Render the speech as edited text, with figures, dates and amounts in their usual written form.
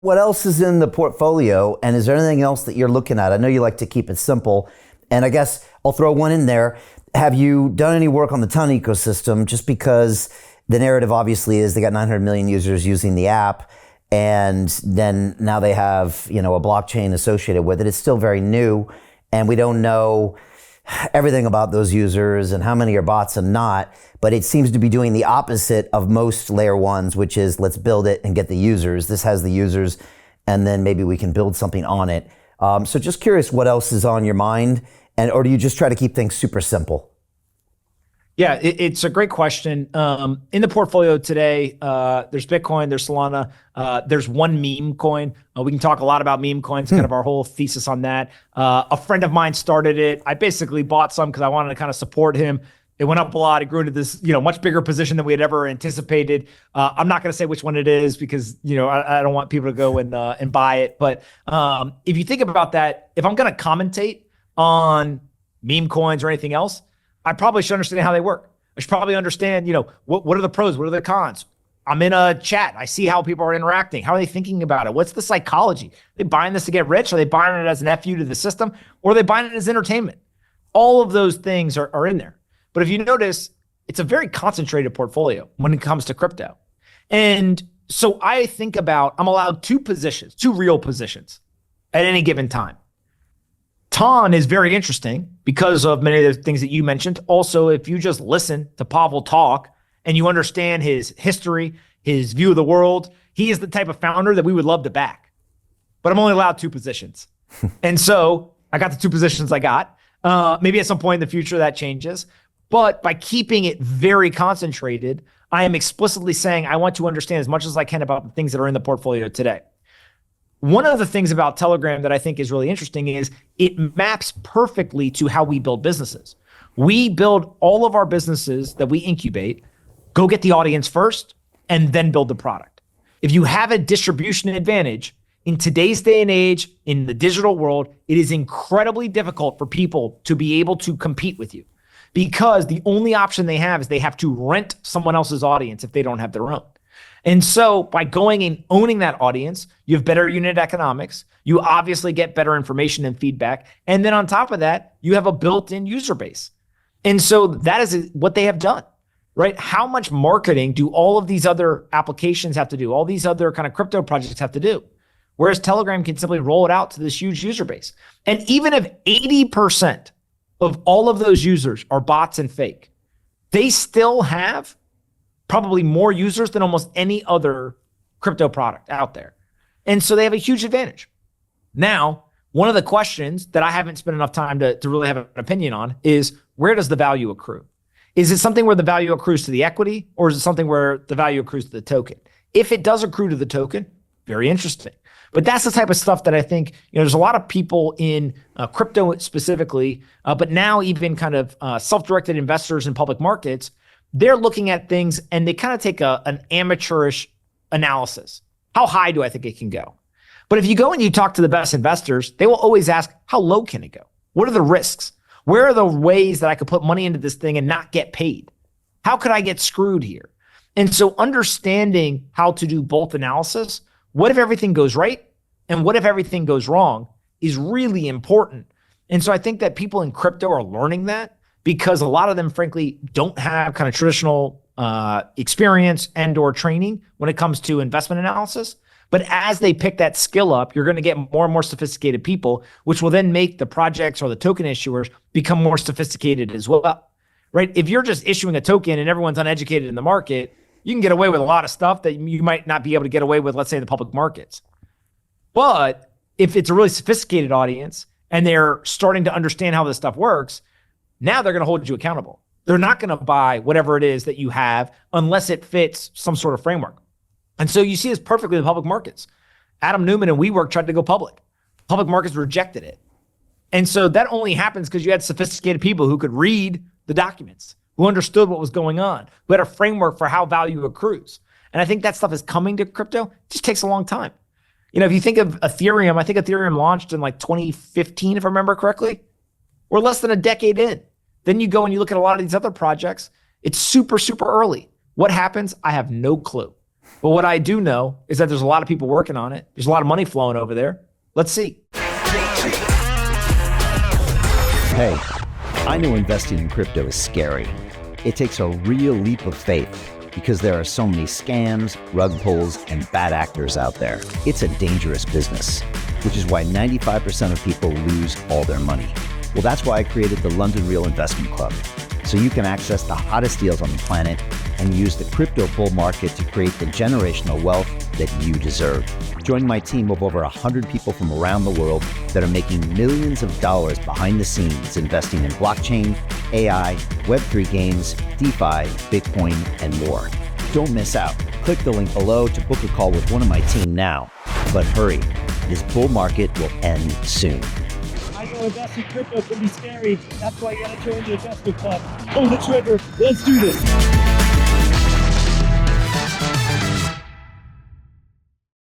What else is in the portfolio? And is there anything else that you're looking at? I know you like to keep it simple. And I guess I'll throw one in there. Have you done any work on the Ton ecosystem? Just because the narrative obviously is they got 900 million users using the app. And then now they have, a blockchain associated with it. It's still very new. And we don't know everything about those users and how many are bots and not, but it seems to be doing the opposite of most layer ones, which is let's build it and get the users. This has the users, and then maybe we can build something on it. So just curious what else is on your mind, or do you just try to keep things super simple? Yeah, it's a great question. In the portfolio today, there's Bitcoin, there's Solana, there's one meme coin. We can talk a lot about meme coins, kind of our whole thesis on that. A friend of mine started it. I basically bought some because I wanted to kind of support him. It went up a lot. It grew into this, much bigger position than we had ever anticipated. I'm not going to say which one it is because, I don't want people to go and buy it. But if you think about that, if I'm going to commentate on meme coins or anything else, I probably should understand how they work. I should probably understand, what are the pros? What are the cons? I'm in a chat. I see how people are interacting. How are they thinking about it? What's the psychology? Are they buying this to get rich? Are they buying it as an FU to the system? Or are they buying it as entertainment? All of those things are in there. But if you notice, it's a very concentrated portfolio when it comes to crypto. And so I think about, I'm allowed two real positions at any given time. Ton is very interesting because of many of the things that you mentioned. Also, if you just listen to Pavel talk and you understand his history, his view of the world, he is the type of founder that we would love to back. But I'm only allowed two positions. And so I got the two positions I got. Maybe at some point in the future that changes. But by keeping it very concentrated, I am explicitly saying I want to understand as much as I can about the things that are in the portfolio today. One of the things about Telegram that I think is really interesting is it maps perfectly to how we build businesses. We build all of our businesses that we incubate, go get the audience first, and then build the product. If you have a distribution advantage in today's day and age, in the digital world, it is incredibly difficult for people to be able to compete with you because the only option they have is they have to rent someone else's audience if they don't have their own. And so by going and owning that audience, you have better unit economics. You obviously get better information and feedback. And then on top of that, you have a built-in user base. And so that is what they have done, right? How much marketing do all of these other applications have to do? All these other kind of crypto projects have to do? Whereas Telegram can simply roll it out to this huge user base. And even if 80% of all of those users are bots and fake, they still have probably more users than almost any other crypto product out there. And so they have a huge advantage. Now, one of the questions that I haven't spent enough time to really have an opinion on is where does the value accrue? Is it something where the value accrues to the equity, or is it something where the value accrues to the token? If it does accrue to the token, very interesting. But that's the type of stuff that I think, there's a lot of people in crypto specifically, but now even kind of self-directed investors in public markets, they're looking at things and they kind of take an amateurish analysis. How high do I think it can go? But if you go and you talk to the best investors, they will always ask, how low can it go? What are the risks? Where are the ways that I could put money into this thing and not get paid? How could I get screwed here? And so understanding how to do both analysis, what if everything goes right and what if everything goes wrong, is really important. And so I think that people in crypto are learning that, because a lot of them, frankly, don't have kind of traditional experience and or training when it comes to investment analysis. But as they pick that skill up, you're going to get more and more sophisticated people, which will then make the projects or the token issuers become more sophisticated as well, right? If you're just issuing a token and everyone's uneducated in the market, you can get away with a lot of stuff that you might not be able to get away with, let's say, in the public markets. But if it's a really sophisticated audience and they're starting to understand how this stuff works, now they're going to hold you accountable. They're not going to buy whatever it is that you have unless it fits some sort of framework. And so you see this perfectly in the public markets. Adam Newman and WeWork tried to go public. Public markets rejected it. And so that only happens because you had sophisticated people who could read the documents, who understood what was going on, who had a framework for how value accrues. And I think that stuff is coming to crypto. It just takes a long time. If you think of Ethereum, I think Ethereum launched in like 2015, if I remember correctly. We're less than a decade in. Then you go and you look at a lot of these other projects. It's super, super early. What happens? I have no clue. But what I do know is that there's a lot of people working on it. There's a lot of money flowing over there. Let's see. Hey, I know investing in crypto is scary. It takes a real leap of faith because there are so many scams, rug pulls, and bad actors out there. It's a dangerous business, which is why 95% of people lose all their money. Well, that's why I created the London Real Investment Club, so you can access the hottest deals on the planet and use the crypto bull market to create the generational wealth that you deserve. Join my team of over 100 people from around the world that are making millions of dollars behind the scenes investing in blockchain, AI, Web3 games, DeFi, Bitcoin, and more. Don't miss out. Click the link below to book a call with one of my team now. But hurry, this bull market will end soon. I know investing crypto can be scary. That's why you gotta join the investment club. Pull the trigger. Let's do this.